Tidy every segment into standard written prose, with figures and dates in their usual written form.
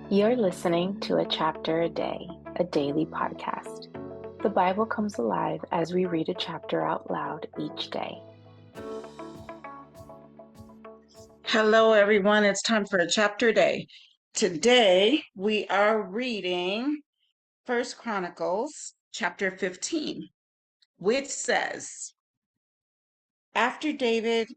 You're listening to A Chapter a Day, a daily podcast. The Bible comes alive as we read a chapter out loud each day. Hello, everyone. It's time for a chapter a day. Today, we are reading First Chronicles chapter 15, which says, After David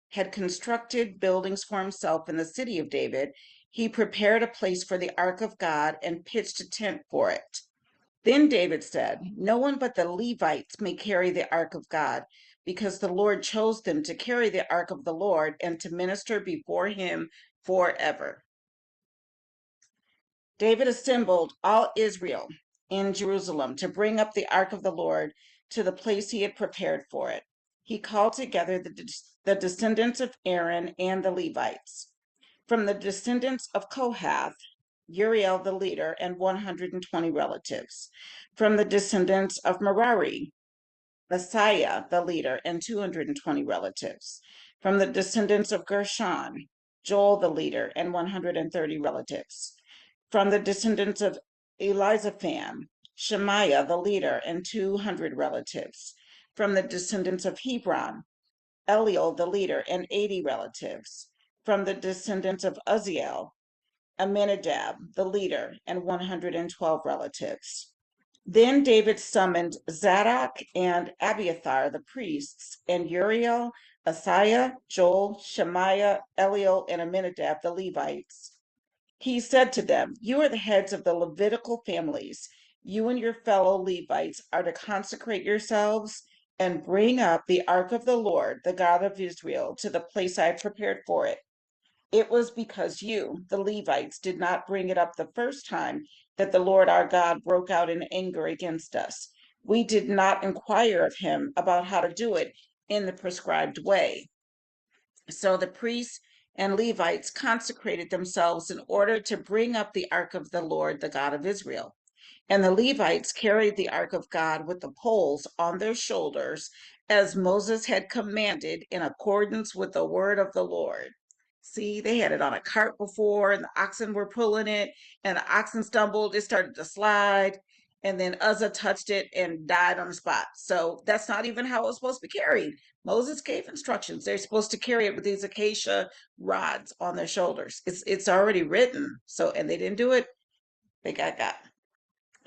had constructed buildings for himself in the city of David, he prepared a place for the ark of God and pitched a tent for it. Then David said, No one but the Levites may carry the ark of God, because the Lord chose them to carry the ark of the Lord and to minister before him forever. David assembled all Israel in Jerusalem to bring up the ark of the Lord to the place he had prepared for it. He called together the descendants of Aaron and the Levites. From the descendants of Kohath, Uriel the leader and 120 relatives. From the descendants of Merari, Asaiah the leader and 220 relatives. From the descendants of Gershon, Joel the leader and 130 relatives. From the descendants of Elizaphan, Shemaiah the leader and 200 relatives. From the descendants of Hebron, Eliel the leader and 80 relatives. From the descendants of Uzziel, Aminadab the leader and 112 relatives. Then David summoned Zadok and Abiathar the priests, and Uriel, Asaiah, Joel, Shemaiah, Eliel, and Aminadab the Levites. He said to them, You are the heads of the Levitical families. You and your fellow Levites are to consecrate yourselves and bring up the ark of the Lord, the God of Israel, to the place I have prepared for it. It was because you, the Levites, did not bring it up the first time that the Lord our God broke out in anger against us. We did not inquire of him about how to do it in the prescribed way. So the priests and Levites consecrated themselves in order to bring up the ark of the Lord, the God of Israel. And the Levites carried the ark of God with the poles on their shoulders, as Moses had commanded in accordance with the word of the Lord. See, they had it on a cart before, and the oxen were pulling it, and the oxen stumbled, it started to slide, and then Uzzah touched it and died on the spot. So that's not even how it was supposed to be carried. Moses gave instructions. They're supposed to carry it with these acacia rods on their shoulders. It's already written. So, and they didn't do it. They got.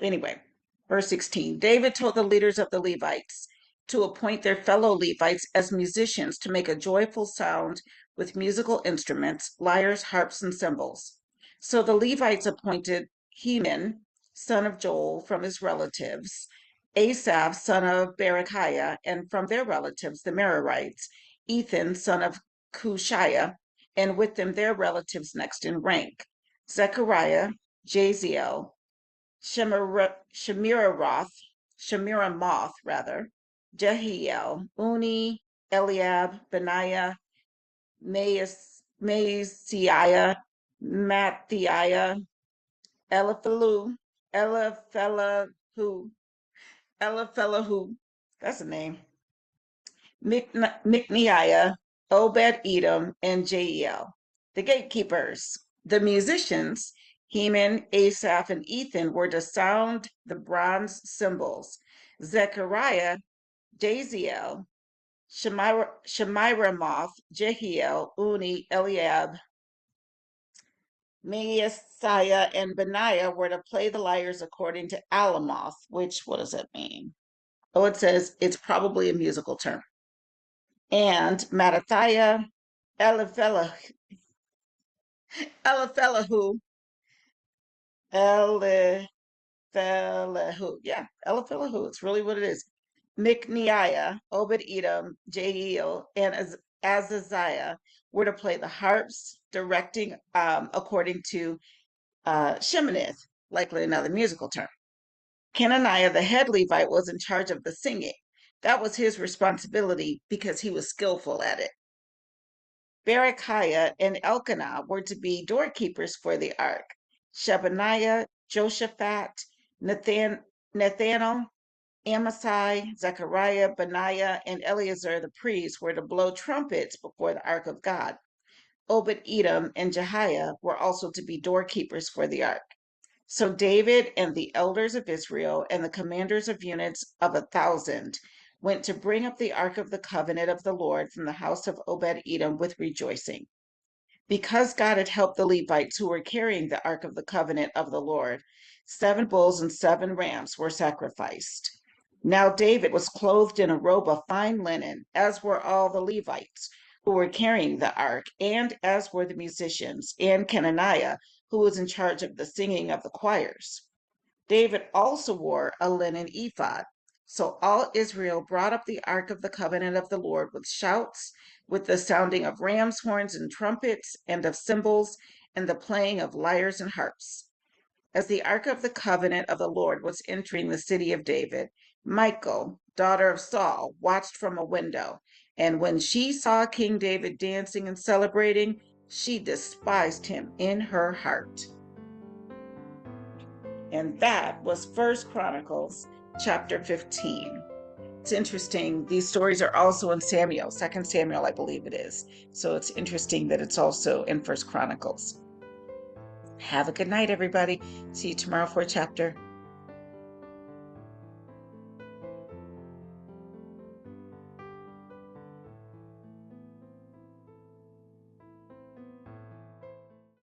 Anyway, verse 16. David told the leaders of the Levites to appoint their fellow Levites as musicians to make a joyful sound with musical instruments, lyres, harps, and cymbals. So the Levites appointed Heman, son of Joel, from his relatives, Asaph, son of Berechiah, and from their relatives, the Merarites, Ethan, son of Cushiah, and with them their relatives next in rank, Zechariah, Jaziel, Shemiramoth, Jehiel, Uni, Eliab, Benaiah, Maasiah, Matthiah, Eliphalahu, that's a name, Micneiah, Obed-Edom, and Jael. The gatekeepers, the musicians, Heman, Asaph, and Ethan were to sound the bronze cymbals. Zechariah, Jaziel, Shemiramoth, Jehiel, Uni, Eliab, Maasiah, and Benaiah were to play the lyres according to Alamoth, which, what does that mean? Oh, it says it's probably a musical term. And Mattathiah, Eliphalahu, Eliphalahu, yeah, Eliphalahu, it's really what it is. Micneiah, Obed-Edom, Jael, and Azaziah were to play the harps, directing according to Sheminith, likely another musical term. Kenaniah, the head Levite, was in charge of the singing. That was his responsibility because he was skillful at it. Berechiah and Elkanah were to be doorkeepers for the ark. Shebaniah, Joshaphat, Nathanael, Amasai, Zechariah, Benaiah, and Eleazar the priest were to blow trumpets before the ark of God. Obed-Edom and Jehiah were also to be doorkeepers for the ark. So David and the elders of Israel and the commanders of units of 1,000 went to bring up the ark of the covenant of the Lord from the house of Obed-Edom with rejoicing. Because God had helped the Levites who were carrying the ark of the covenant of the Lord, 7 bulls and 7 rams were sacrificed. Now David was clothed in a robe of fine linen, as were all the Levites who were carrying the ark, and as were the musicians, and Kenaniah, who was in charge of the singing of the choirs. David also wore a linen ephod. So all Israel brought up the ark of the covenant of the Lord with shouts, with the sounding of ram's horns and trumpets, and of cymbals, and the playing of lyres and harps. As the ark of the covenant of the Lord was entering the city of David, Michal, daughter of Saul, watched from a window. And when she saw King David dancing and celebrating, she despised him in her heart. And that was First Chronicles chapter 15. It's interesting. These stories are also in Samuel, Second Samuel, I believe it is. So it's interesting that it's also in First Chronicles. Have a good night, everybody. See you tomorrow for a chapter.